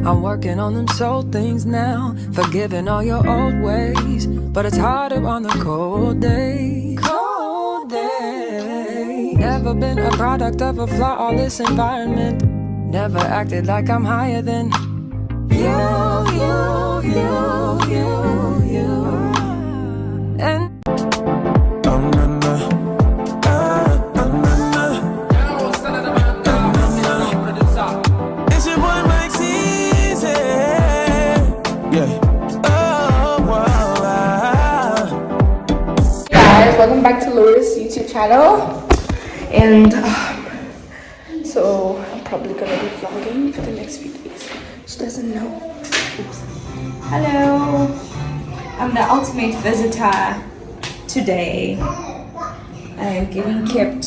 I'm working on them soul things now, forgiving all your old ways, but it's harder on the cold days. Cold days. Never been a product of a flawless environment. Never acted like I'm higher than you. And welcome back to Laura's YouTube channel, and so I'm probably gonna be vlogging for the next few days. She doesn't know. Oops. Hello, I'm the ultimate visitor today. I am getting kept.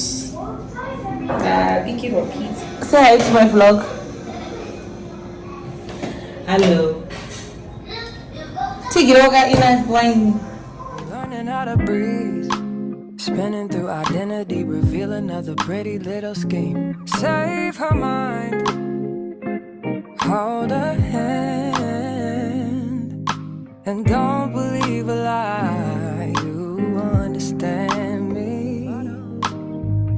Vicky repeats. Say hi to my vlog. Hello. Take it over in a wine. learning how to breathe, spinning through identity, reveal another pretty little scheme. Save her mind, hold her hand, and don't believe a lie. You understand me.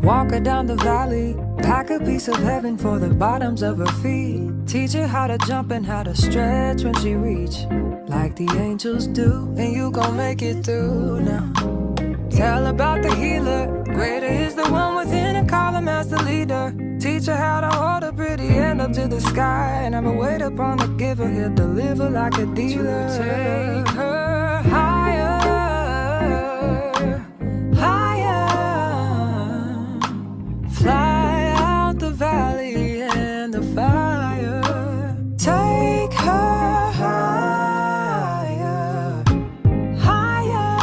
Walk her down the valley, pack a piece of heaven for the bottoms of her feet. Teach her how to jump and how to stretch when she reach, like the angels do, and you gon' make it through now. Tell about the healer, greater is the one within, and call him as the leader. Teach her how to hold a pretty hand up to the sky, and never wait upon the giver, he'll deliver like a dealer. To take her higher, higher, fly out the valley and the fire. Take her higher, higher,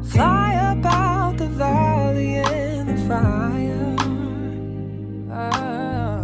fly up out the valley in the fire.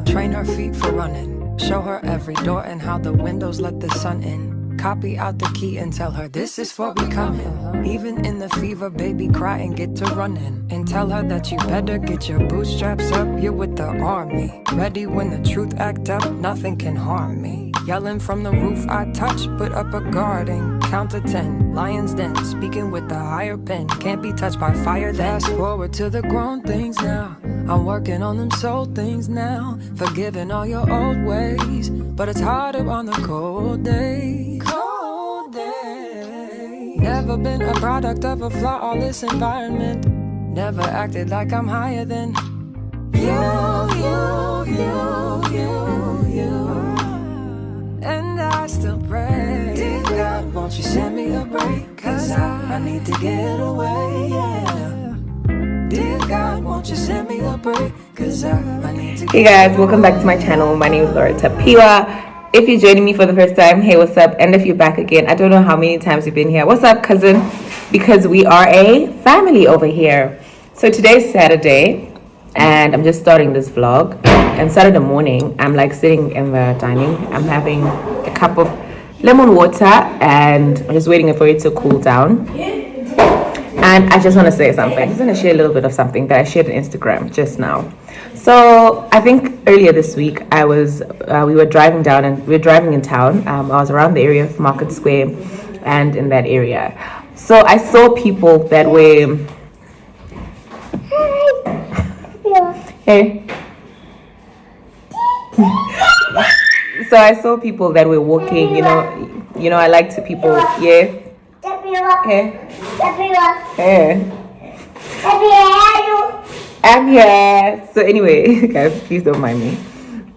Train her feet for running, show her every door and how the windows let the sun in. Copy out the key and tell her this is for becoming. Even in the fever, baby, cry and get to running. And tell her that you better get your bootstraps up, you're with the army. Ready when the truth act up, nothing can harm me. Yelling from the roof I touch, put up a guard and count to 10. Lion's den, speaking with the higher pen. Can't be touched by fire, fast forward to the grown things now. I'm working on them soul things now, forgiving all your old ways, but it's harder on the cold days. Cold days. Never been a product of a flawless environment. Never acted like I'm higher than you. And I still pray, dear God, won't you send me a break? Cause I need to get away, yeah. Dear God, won't you send me a break? Cause I need to get Hey guys, welcome back to my channel. My name is Laura Tapiwa. If you're joining me for the first time, hey, what's up? And if you're back again, I don't know how many times you've been here. What's up, cousin? Because we are a family over here. So today's Saturday, and I'm just starting this vlog. And Saturday morning, I'm like sitting in the dining. I'm having a cup of lemon water, and I'm just waiting for it to cool down. And I just want to say something. I just want to share a little bit of something that I shared on Instagram just now. So I think earlier this week, we were driving down, and we were driving in town. I was around the area of Market Square and in that area. So I saw people that were... Hey. So I saw people that were walking, you know, I like to people, yes. Hey. Hey. I'm here. So anyway, guys, please don't mind me.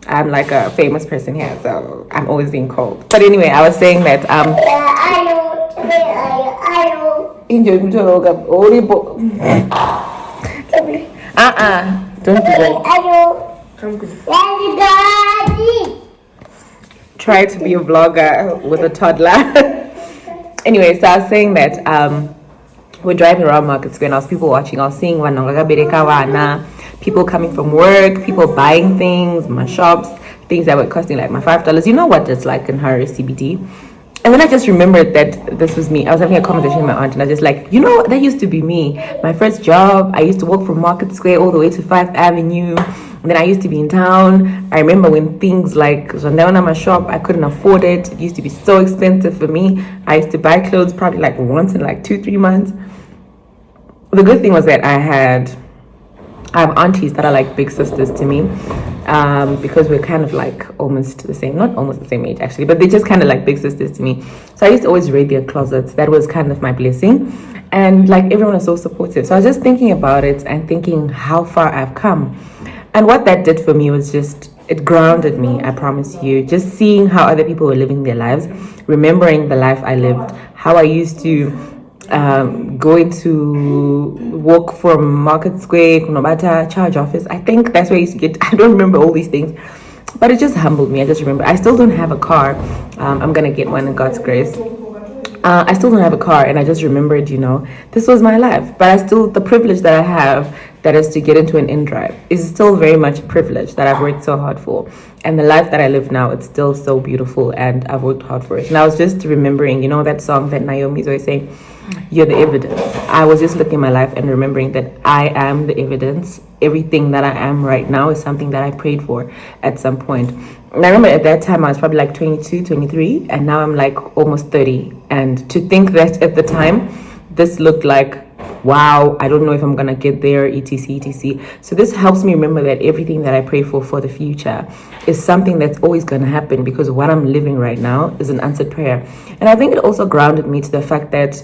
I'm like a famous person here, so I'm always being called. But anyway, I was saying that don't do that. Try to be a vlogger with a toddler. Anyway, so I was saying that we're driving around Market Square and I was people watching. I was seeing people coming from work, people buying things, my shops, things that were costing like my $5. You know what it's like in Harare CBD. And then I just remembered that this was me. I was having a conversation with my aunt and I was just like, you know, that used to be me. My first job, I used to work from Market Square all the way to 5th Avenue. And then I used to be in town. I remember when things like Jandawana shop, I couldn't afford it. It used to be so expensive for me. I used to buy clothes probably like once in like 2-3 months. The good thing was that I have aunties that are like big sisters to me, because we're kind of like almost the same, not almost the same age actually, but they're just kind of like big sisters to me. So I used to always raid their closets. That was kind of my blessing. And like everyone was so supportive. So I was just thinking about it and thinking how far I've come. And what that did for me was just, it grounded me, I promise you. Just seeing how other people were living their lives, remembering the life I lived, how I used to going to walk from Market Square, Kunobata, charge office. I think that's where I used to get, I don't remember all these things, but it just humbled me. I just remember, I still don't have a car. I'm gonna get one in God's grace. I still don't have a car, and I just remembered, this was my life. But I still, the privilege that I have, that is to get into an in-drive, is still very much a privilege that I've worked so hard for. And the life that I live now, it's still so beautiful, and I've worked hard for it. And I was just remembering, that song that Naomi's always saying, you're the evidence. I was just looking at my life and remembering that I am the evidence. Everything that I am right now is something that I prayed for at some point. And I remember at that time I was probably like 22, 23, and now I'm like almost 30. And to think that at the time, this looked like, wow, I don't know if I'm gonna get there, etc. So this helps me remember that everything that I pray for the future is something that's always gonna happen, because what I'm living right now is an answered prayer. And I think it also grounded me to the fact that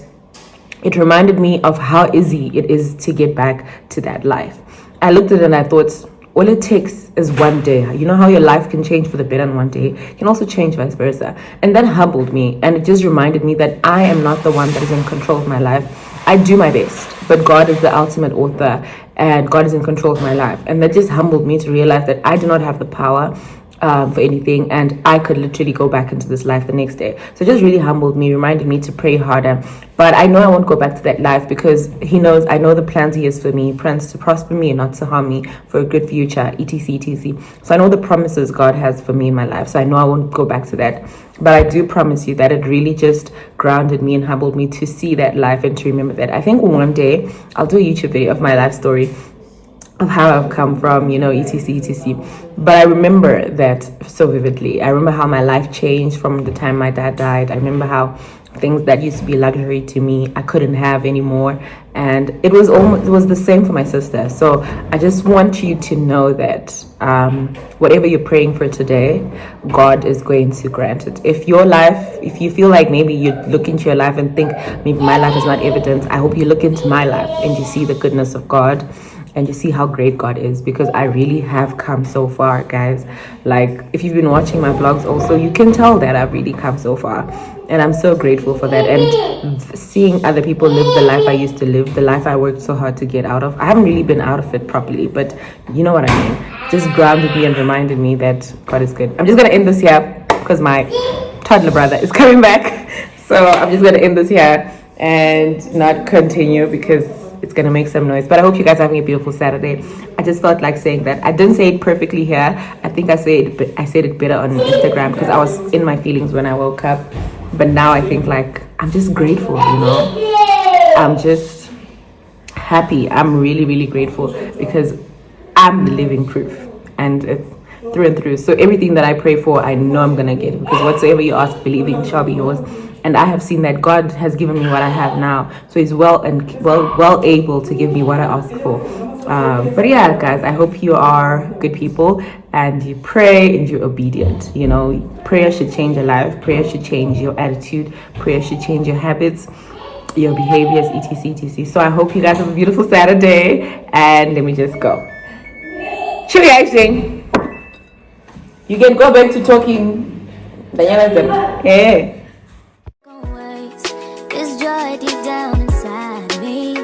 it reminded me of how easy it is to get back to that life. I looked at it and I thought, all it takes is one day. You know how your life can change for the better in one day, it can also change vice versa. And that humbled me, and it just reminded me that I am not the one that is in control of my life. I do my best, but God is the ultimate author, and God is in control of my life. And that just humbled me to realize that I do not have the power for anything, and I could literally go back into this life the next day. So it just really humbled me, reminded me to pray harder. But I know I won't go back to that life, because He knows, I know the plans He has for me, plans to prosper me and not to harm me, for a good future, etc. So I know the promises God has for me in my life, so I know I won't go back to that. But I do promise you that it really just grounded me and humbled me to see that life and to remember that. I think one day I'll do a YouTube video of my life story, of how I've come from, etc. But I remember that so vividly. I remember how my life changed from the time my dad died. I remember how things that used to be luxury to me, I couldn't have anymore. And it was the same for my sister. So I just want you to know that whatever you're praying for today, God is going to grant it. If you feel like maybe you look into your life and think maybe my life is not evidence, I hope you look into my life and you see the goodness of God, and you see how great God is, because I really have come so far, guys. Like, if you've been watching my vlogs also, you can tell that I've really come so far, and I'm so grateful for that. And seeing other people live the life I used to live, the life I worked so hard to get out of, I haven't really been out of it properly, but you know what I mean, just grounded me and reminded me that God is good. I'm just gonna end this here because my toddler brother is coming back. So I'm just gonna end this here and not continue, because it's gonna make some noise. But I hope you guys are having a beautiful Saturday. I just felt like saying that. I didn't say it perfectly here. I think I said it better on Instagram, because I was in my feelings when I woke up. But now I think like I'm just grateful, I'm just happy. I'm really, really grateful, because I'm the living proof, and it's through and through. So everything that I pray for, I know I'm gonna get, because whatsoever you ask, believing, shall be yours. And I have seen that God has given me what I have now. So He's well able to give me what I ask for. But yeah, guys, I hope you are good people and you pray and you're obedient. Prayer should change your life. Prayer should change your attitude. Prayer should change your habits, your behaviors, etc. So I hope you guys have a beautiful Saturday, and let me just go. Chili icing. You can go back to talking. Hey. Deep down inside me,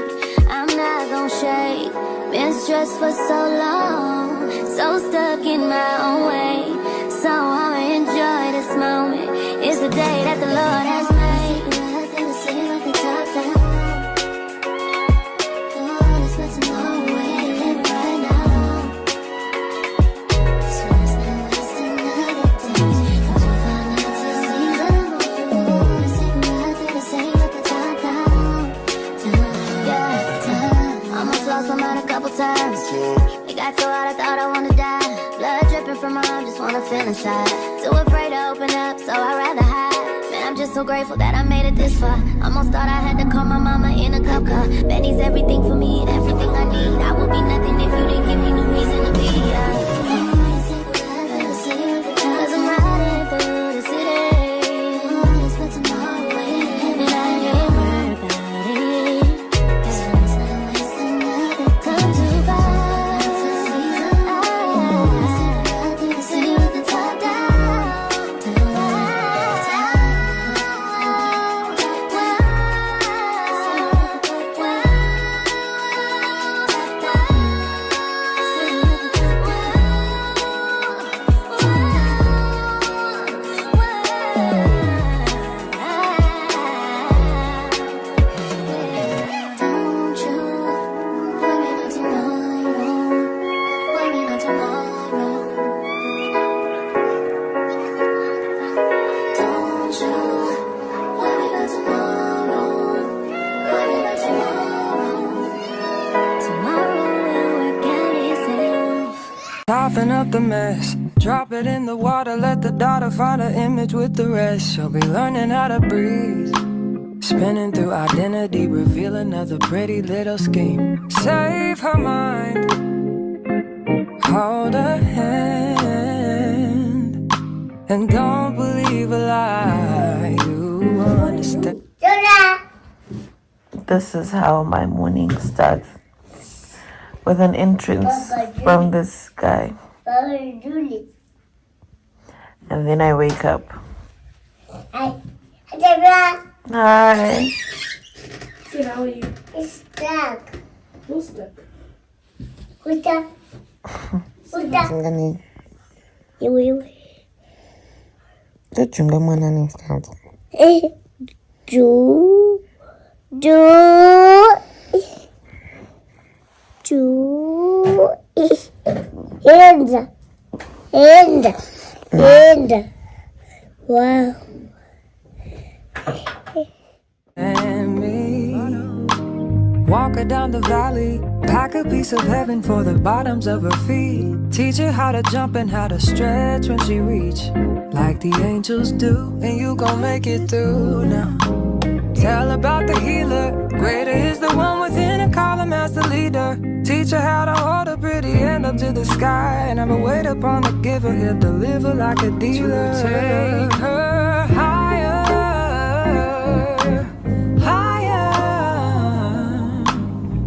I'm not gonna shake. Been stressed for so long, so stuck in my own way. So I'ma enjoy this moment. It's the day that the Lord has made. Nothing to say like the top down. Oh, there's nothing wrong with way to live right now. So it's not just another day. From 2000 to season 1, to say nothing to say like the top down. Almost lost my mind a couple times. It got so hard I thought I wanted to die. Too afraid to open up, so I'd rather hide. Man, I'm just so grateful that I made it this far. Almost thought I had to call my mama in a cup car. Benny's everything for me and everything I need. I would be nothing if you didn't give me no reason to be. Cause I'm riding through the city. And I ain't worried about it. Come too far. See with the top down. Don't you worry about tomorrow. Worry about tomorrow. Don't you worry about tomorrow. Worry about tomorrow. Tomorrow will work out itself. Soften up the mess, drop it in the water, let the daughter find her image with the rest. She'll be learning how to breathe, spinning through identity, reveal another pretty little scheme. Save her mind, hold her hand, and don't believe a lie. You understand. This is how my morning starts, with an entrance from this guy, and then I wake up. Hi. How are you? It's stuck. Who's stuck? Who's stuck? Who's stuck? You. Hand. Wow. And me, walk her down the valley, pack a piece of heaven for the bottoms of her feet. Teach her how to jump and how to stretch when she reach, like the angels do, and you gon' make it through now. Tell about the healer, greater is the one within and call him as the leader. Teach her how to hold a pretty hand up to the sky, and never wait upon the giver, he'll deliver like a dealer. Take her higher,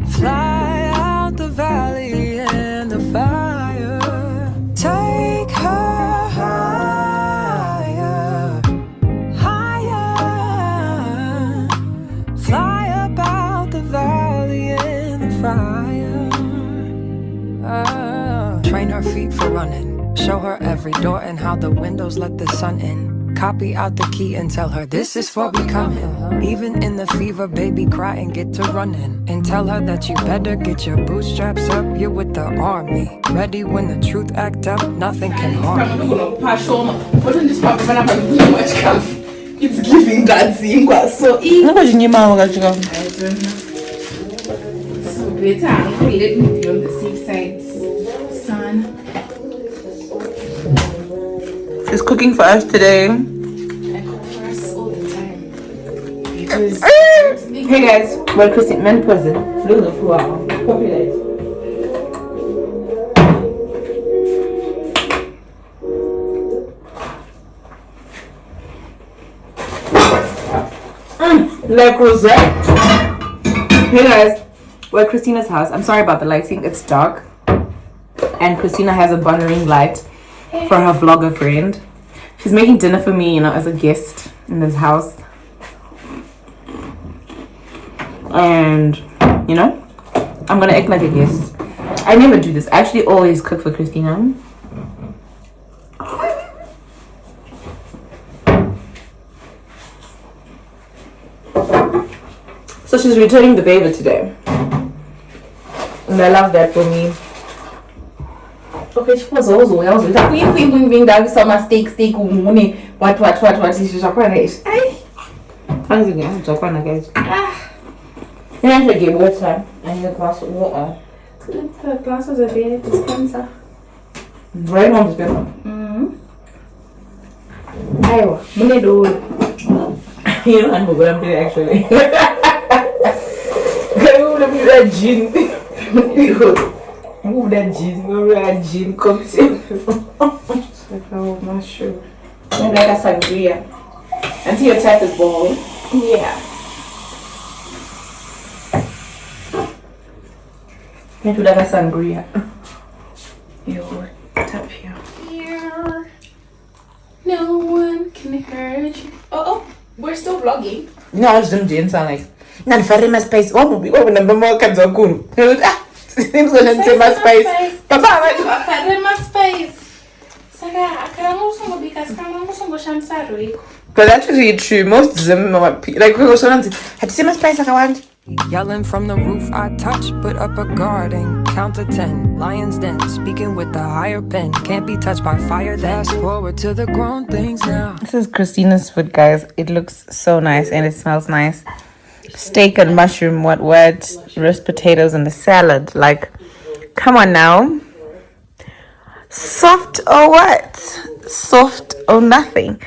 fly out the valley and the fire. Take her higher, fly up out the valley and the fire. Train her feet for running, show her every door and how the windows let the sun in. Copy out the key and tell her this is for becoming. Even in the fever, baby, cry and get to running. And tell her that you better get your bootstraps up. You're with the army, ready when the truth act up. Nothing can harm me. It's giving that zingwa. So so better let me be on the safe side, son. She's cooking for us today. I cook for us all the time. Because Hey guys, we're Christina. Men present. Look who are copyright. Like Rosette. Hey guys, we're at Christina's house. I'm sorry about the lighting. It's dark, and Christina has a burning light for her vlogger friend. She's making dinner for me, as a guest in this house. And, I'm gonna act like a guest. I never do this. I actually always cook for Christina. So she's returning the favor today. And I love that for me. Okay, she was also well. Bring that summer steak, what. She's Japanese. How's it going? Japan, guys. Then I should get water. I need a glass of water. the glasses are very dispenser. Very long dispenser. Iowa, you know, I'm going to actually. Go to that gin. Move that gin, move that gin, come see. Oh, mushroom. And like a sangria. Until your tap is boiling. Yeah. Into like a sangria. Yo, tap here. Here. No one can hurt you. Oh, we're still vlogging. No, I was doing jeans. I'm like, not for my space. What will be over the more kinds of good? Seems going to say my space. Papa, my space. Saka, akala because kama shansaro. But that's actually true. Most of them, like, we were so had to see my space like I want. Yelling from the roof, I touch, put up a guard and count to 10. Lion's den, speaking with the higher pen. Can't be touched by fire. Fast forward to the grown things now. This is Christina's food, guys. It looks so nice and it smells nice. Steak and mushroom, what? Roast potatoes and the salad. Like, come on now. Soft or what? Soft or nothing.